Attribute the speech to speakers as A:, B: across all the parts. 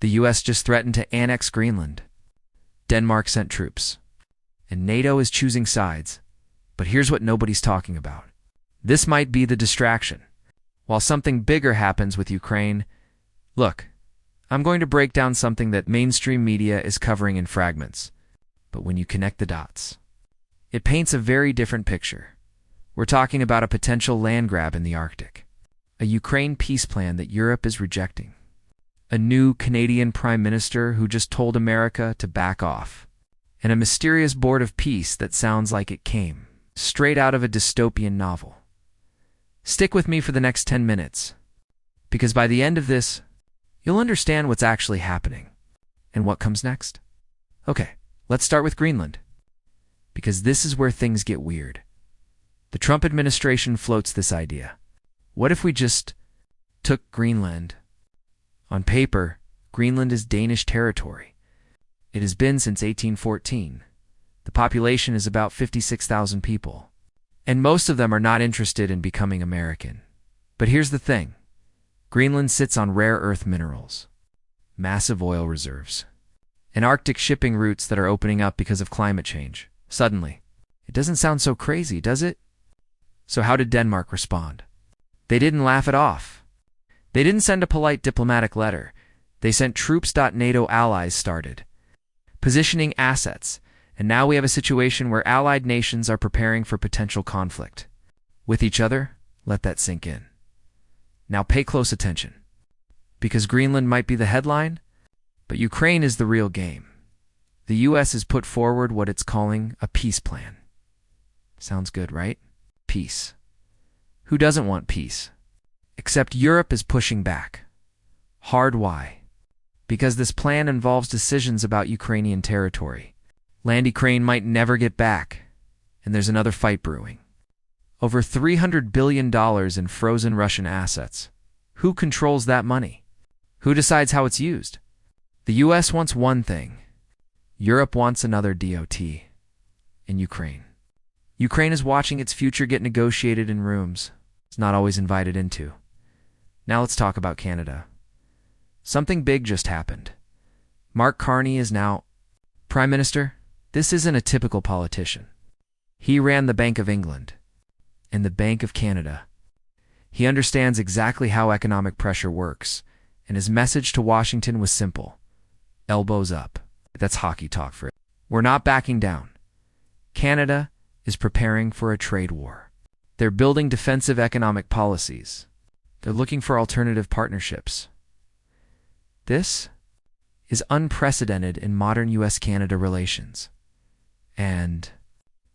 A: The US just threatened to annex Greenland. Denmark sent troops. And NATO is choosing sides. But here's what nobody's talking about. This might be the distraction. While something bigger happens with Ukraine, look, I'm going to break down something that mainstream media is covering in fragments. But when you connect the dots, it paints a very different picture. We're talking about a potential land grab in the Arctic, a Ukraine peace plan that Europe is rejecting, a new Canadian Prime Minister who just told America to back off, and a mysterious board of peace that sounds like it came straight out of a dystopian novel. Stick with me for the next 10 minutes, because by the end of this, you'll understand what's actually happening and what comes next. Okay, let's start with Greenland, because this is where things get weird. The Trump administration floats this idea. What if we just took Greenland? On paper, Greenland is Danish territory. It has been since 1814. The population is about 56,000 people. And most of them are not interested in becoming American. But here's the thing. Greenland sits on rare earth minerals, massive oil reserves, and Arctic shipping routes that are opening up because of climate change. Suddenly, it doesn't sound so crazy, does it? So how did Denmark respond? They didn't laugh it off. They didn't send a polite diplomatic letter. They sent troops. NATO allies started positioning assets. And now we have a situation where allied nations are preparing for potential conflict. With each other, let that sink in. Now pay close attention. Because Greenland might be the headline, but Ukraine is the real game. The US has put forward what it's calling a peace plan. Sounds good, right? Peace. Who doesn't want peace? Except Europe is pushing back. Hard why? Because this plan involves decisions about Ukrainian territory. Land Ukraine might never get back, and there's another fight brewing. Over $300 billion in frozen Russian assets. Who controls that money? Who decides how it's used? The US wants one thing. Europe wants another DOT. In Ukraine. Ukraine is watching its future get negotiated in rooms it's not always invited into. Now let's talk about Canada. Something big just happened. Mark Carney is now Prime Minister. This isn't a typical politician. He ran the Bank of England and the Bank of Canada. He understands exactly how economic pressure works, and his message to Washington was simple. Elbows up. That's hockey talk for it. We're not backing down. Canada is preparing for a trade war. They're building defensive economic policies. They're looking for alternative partnerships. This is unprecedented in modern US-Canada relations. And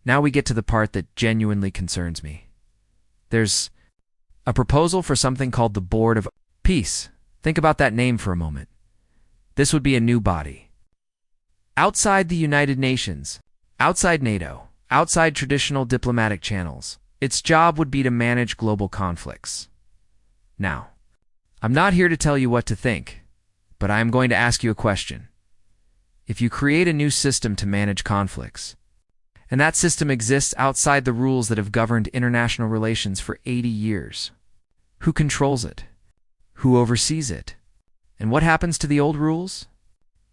A: now we get to the part that genuinely concerns me. There's a proposal for something called the Board of Peace. Think about that name for a moment. This would be a new body. Outside the United Nations, outside NATO, outside traditional diplomatic channels, its job would be to manage global conflicts. Now, I'm not here to tell you what to think, but I am going to ask you a question. If you create a new system to manage conflicts, and that system exists outside the rules that have governed international relations for 80 years, who controls it? Who oversees it? And what happens to the old rules?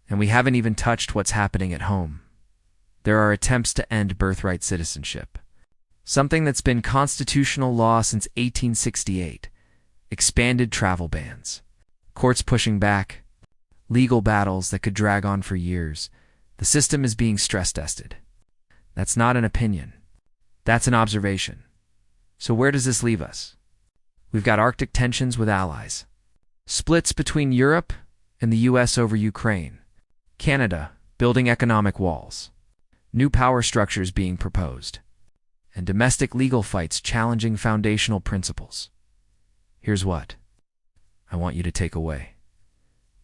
A: And we haven't even touched what's happening at home. There are attempts to end birthright citizenship, something that's been constitutional law since 1868, expanded travel bans, courts pushing back, legal battles that could drag on for years. The system is being stress-tested. That's not an opinion. That's an observation. So where does this leave us? We've got Arctic tensions with allies, splits between Europe and the US over Ukraine, Canada building economic walls, new power structures being proposed, and domestic legal fights challenging foundational principles. Here's what I want you to take away.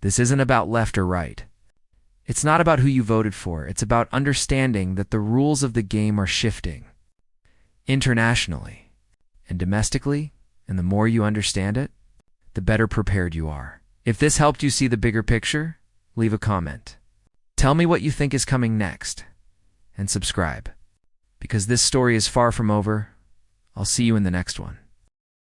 A: This isn't about left or right. It's not about who you voted for. It's about understanding that the rules of the game are shifting internationally and domestically, and the more you understand it, the better prepared you are. If this helped you see the bigger picture, leave a comment. Tell me what you think is coming next, and subscribe. Because this story is far from over. I'll see you in the next one.